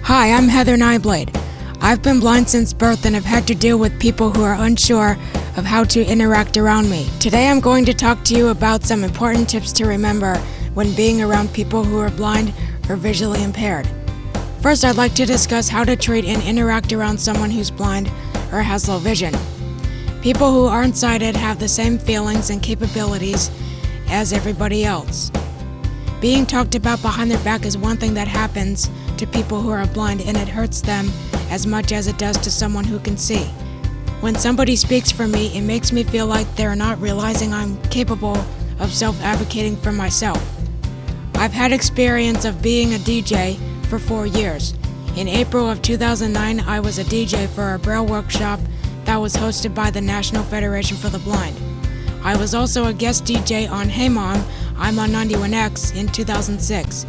Hi, I'm Heather Nyblade. I've been blind since birth and have had to deal with people who are unsure of how to interact around me. Today I'm going to talk to you about some important tips to remember when being around people who are blind or visually impaired. First, I'd like to discuss how to treat and interact around someone who's blind or has low vision. People who aren't sighted have the same feelings and capabilities as everybody else. Being talked about behind their back is one thing that happens to people who are blind, and it hurts them as much as it does to someone who can see. When somebody speaks for me, it makes me feel like they're not realizing I'm capable of self-advocating for myself. I've had experience of being a DJ for 4 years. In April of 2009, I was a DJ for a Braille workshop that was hosted by the National Federation for the Blind. I was also a guest DJ on Hey Mom, I'm on 91X in 2006.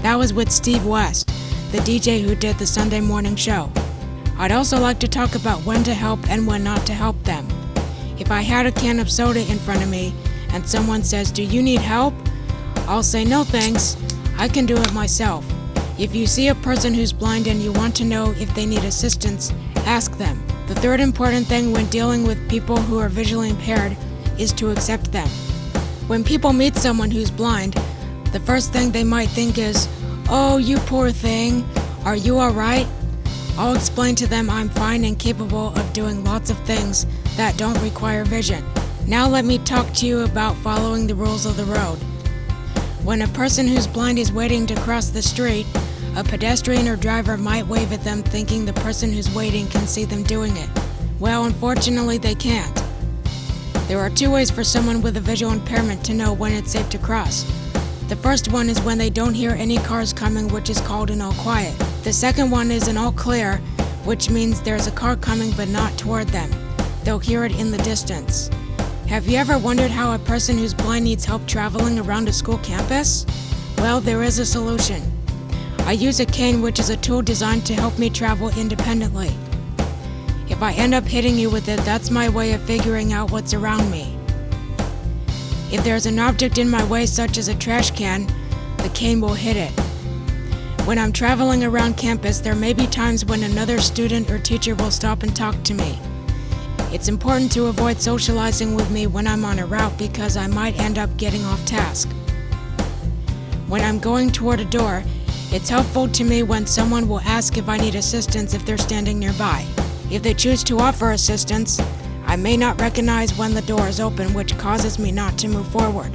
That was with Steve West, the DJ who did the Sunday morning show. I'd also like to talk about when to help and when not to help them. If I had a can of soda in front of me and someone says, "Do you need help?" I'll say, "No thanks, I can do it myself." If you see a person who's blind and you want to know if they need assistance, ask them. The third important thing when dealing with people who are visually impaired is to accept them. When people meet someone who's blind, the first thing they might think is, "Oh, you poor thing, are you alright?" I'll explain to them I'm fine and capable of doing lots of things that don't require vision. Now let me talk to you about following the rules of the road. When a person who's blind is waiting to cross the street, a pedestrian or driver might wave at them thinking the person who's waiting can see them doing it. Well, unfortunately they can't. There are 2 ways for someone with a visual impairment to know when it's safe to cross. The first one is when they don't hear any cars coming, which is called an all quiet. The second one is an all clear, which means there's a car coming but not toward them. They'll hear it in the distance. Have you ever wondered how a person who's blind needs help traveling around a school campus? Well, there is a solution. I use a cane, which is a tool designed to help me travel independently. If I end up hitting you with it, that's my way of figuring out what's around me. If there's an object in my way, such as a trash can, the cane will hit it. When I'm traveling around campus, there may be times when another student or teacher will stop and talk to me. It's important to avoid socializing with me when I'm on a route because I might end up getting off task. When I'm going toward a door, it's helpful to me when someone will ask if I need assistance if they're standing nearby. If they choose to offer assistance, I may not recognize when the door is open, which causes me not to move forward.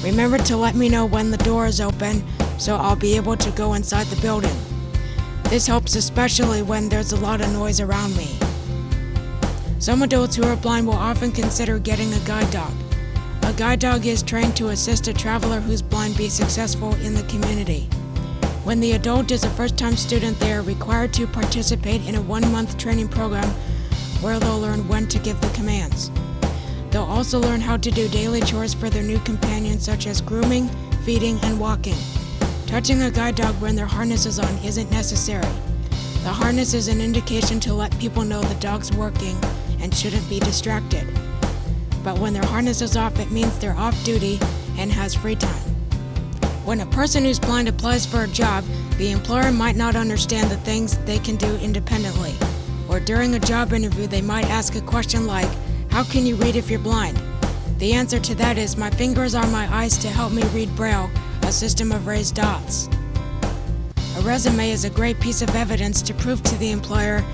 Remember to let me know when the door is open so I'll be able to go inside the building. This helps especially when there's a lot of noise around me. Some adults who are blind will often consider getting a guide dog. A guide dog is trained to assist a traveler who's blind be successful in the community. When the adult is a first-time student, they are required to participate in a 1-month training program where they'll learn when to give the commands. They'll also learn how to do daily chores for their new companions, such as grooming, feeding, and walking. Touching a guide dog when their harness is on isn't necessary. The harness is an indication to let people know the dog's working and shouldn't be distracted. But when their harness is off, it means they're off duty and has free time. When a person who's blind applies for a job, the employer might not understand the things they can do independently. Or during a job interview, they might ask a question like, "How can you read if you're blind?" The answer to that is, "My fingers are my eyes to help me read Braille, a system of raised dots." A resume is a great piece of evidence to prove to the employer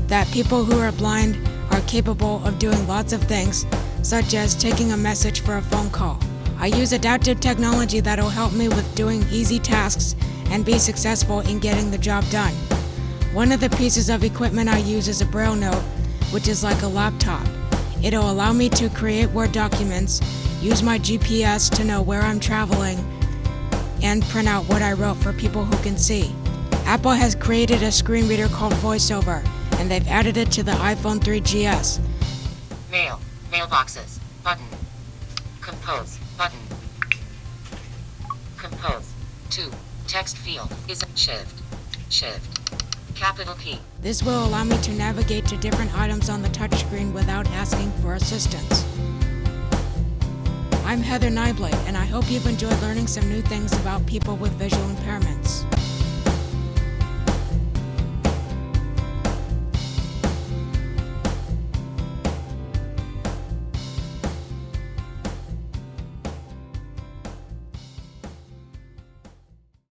that people who are blind are capable of doing lots of things, such as taking a message for a phone call. I use adaptive technology that'll help me with doing easy tasks and be successful in getting the job done. One of the pieces of equipment I use is a Braille note, which is like a laptop. It'll allow me to create Word documents, use my GPS to know where I'm traveling, and print out what I wrote for people who can see. Apple has created a screen reader called VoiceOver, and they've added it to the iPhone 3GS. Mail, mailboxes, button. Compose, button. Compose, 2, text field, is shift, capital P. This will allow me to navigate to different items on the touchscreen without asking for assistance. I'm Heather Nyblade, and I hope you've enjoyed learning some new things about people with visual impairments.